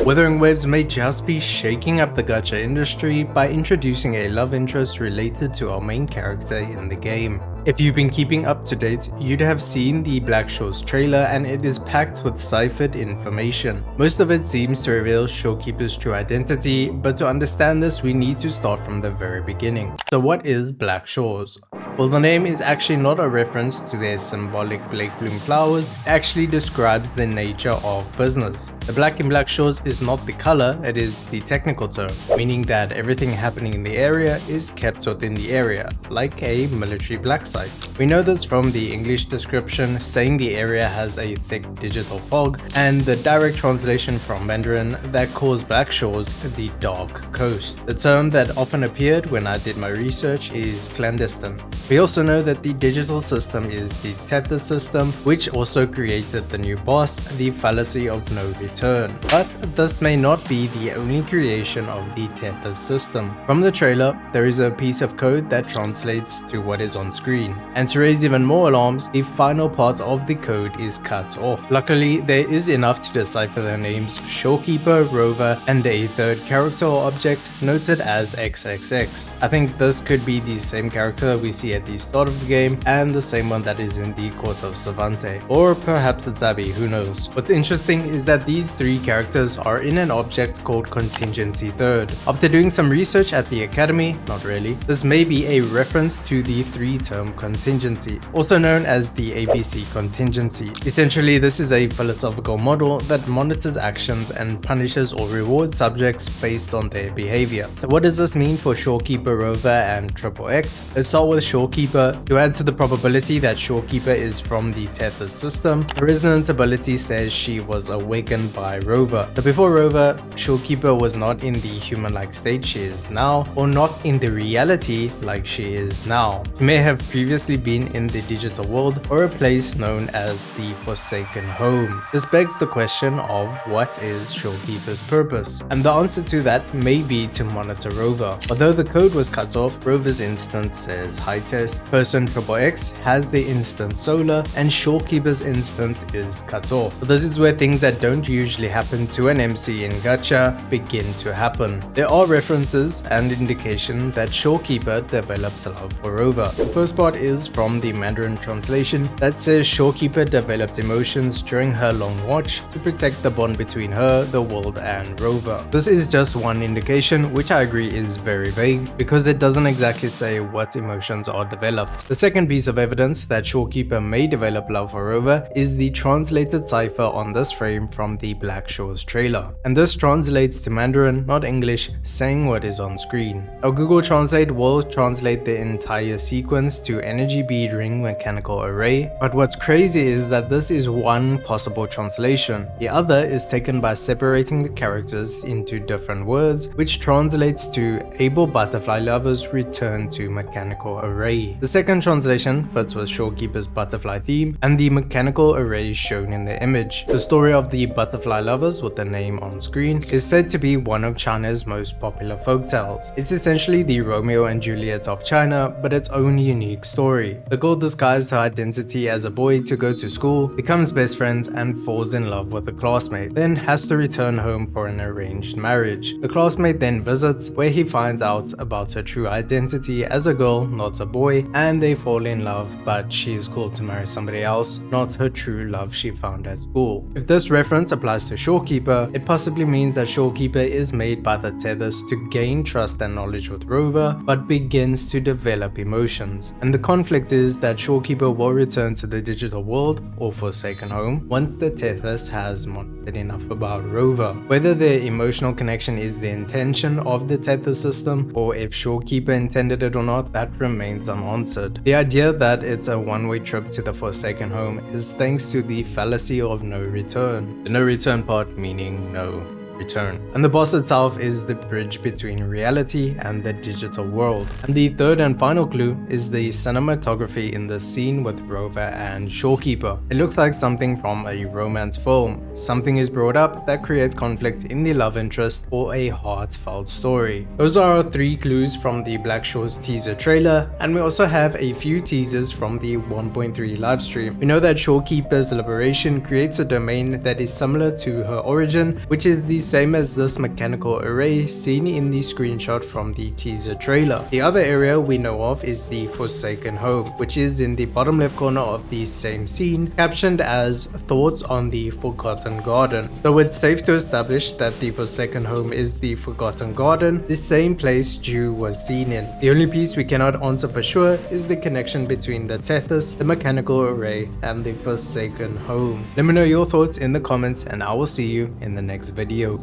Wuthering Waves may just be shaking up the gacha industry by introducing a love interest related to our main character in the game. If you've been keeping up to date, you'd have seen the Black Shores trailer and it is packed with ciphered information. Most of it seems to reveal Shorekeeper's true identity, but to understand this we need to start from the very beginning. So what is Black Shores? Well, the name is actually not a reference to their symbolic Blake Bloom flowers, it actually describes the nature of business. The black in Black Shores is not the color, it is the technical term, meaning that everything happening in the area is kept within the area, like a military black site. We know this from the English description saying the area has a thick digital fog, and the direct translation from Mandarin that calls Black Shores the dark coast. The term that often appeared when I did my research is clandestine. We also know that the digital system is the tether system, which also created the new boss, the fallacy of no return. But this may not be the only creation of the tether system. From the trailer, there is a piece of code that translates to what is on screen. And to raise even more alarms, the final part of the code is cut off. Luckily, there is enough to decipher the names Shorekeeper, Rover, and a third character or object noted as XXX. I think this could be the same character we see at the start of the game and the same one that is in the Court of Savante, or perhaps the Tabi, who knows. What's interesting is that these three characters are in an object called Contingency Third. After doing some research at the Academy, not really, this may be a reference to the three-term contingency, also known as the ABC contingency. Essentially, this is a philosophical model that monitors actions and punishes or rewards subjects based on their behavior. So what does this mean for Shorekeeper, Rover, and XXX? Let's start with Shorekeeper. To add to the probability that Shorekeeper is from the tether system, her resonance ability says she was awakened by Rover. So before Rover, Shorekeeper was not in the human-like state she is now, or not in the reality like she is now. She may have previously been in the digital world or a place known as the Forsaken Home. This begs the question of what is Shorekeeper's purpose? And the answer to that may be to monitor Rover. Although the code was cut off, Rover's instance says high test, person XXX has the instance solar, and Shorekeeper's instance is cut off. But this is where things that don't usually happen to an MC in gacha begin to happen. There are references and indication that Shorekeeper develops love for Rover. The first part is from the Mandarin translation that says Shorekeeper developed emotions during her long watch to protect the bond between her, the world, and Rover. This is just one indication, which I agree is very vague because it doesn't exactly say what emotions are developed. The second piece of evidence that Shorekeeper may develop love for Rover is the translated cipher on this frame from the Black Shores trailer. And this translates to Mandarin, not English, saying what is on screen. Now Google Translate will translate the entire sequence to energy bead ring mechanical array, but what's crazy is that this is one possible translation. The other is taken by separating the characters into different words, which translates to able butterfly lovers return to mechanical array. The second translation fits with Shorekeeper's butterfly theme and the mechanical array shown in the image. The story of the butterfly lovers with the name on screen is said to be one of China's most popular folktales. It's essentially the Romeo and Juliet of China, but its own unique story. The girl disguises her identity as a boy to go to school, becomes best friends, and falls in love with a classmate, then has to return home for an arranged marriage. The classmate then visits, where he finds out about her true identity as a girl, not a boy, and they fall in love, but she is called to marry somebody else, not her true love she found at school. If this reference applies to Shorekeeper, it possibly means that Shorekeeper is made by the tethers to gain trust and knowledge with Rover, but begins to develop emotions. And the conflict is that Shorekeeper will return to the digital world, or Forsaken Home, once the tethers has monitored enough about Rover. Whether their emotional connection is the intention of the tether system, or if Shorekeeper intended it or not, that remains unanswered. The idea that it's a one-way trip to the Forsaken Home is thanks to the fallacy of no return. The no return part meaning no return. And the boss itself is the bridge between reality and the digital world. And the third and final clue is the cinematography in the scene with Rover and Shorekeeper. It looks like something from a romance film. Something is brought up that creates conflict in the love interest or a heartfelt story. Those are our three clues from the Black Shores teaser trailer, and we also have a few teasers from the 1.3 livestream. We know that Shorekeeper's liberation creates a domain that is similar to her origin, which is the same as this mechanical array seen in the screenshot from the teaser trailer. The other area we know of is the Forsaken Home, which is in the bottom left corner of the same scene, captioned as Thoughts on the Forgotten Garden. So it's safe to establish that the Forsaken Home is the Forgotten Garden, the same place Dew was seen in. The only piece we cannot answer for sure is the connection between the Tethys, the mechanical array, and the Forsaken Home. Let me know your thoughts in the comments and I will see you in the next video.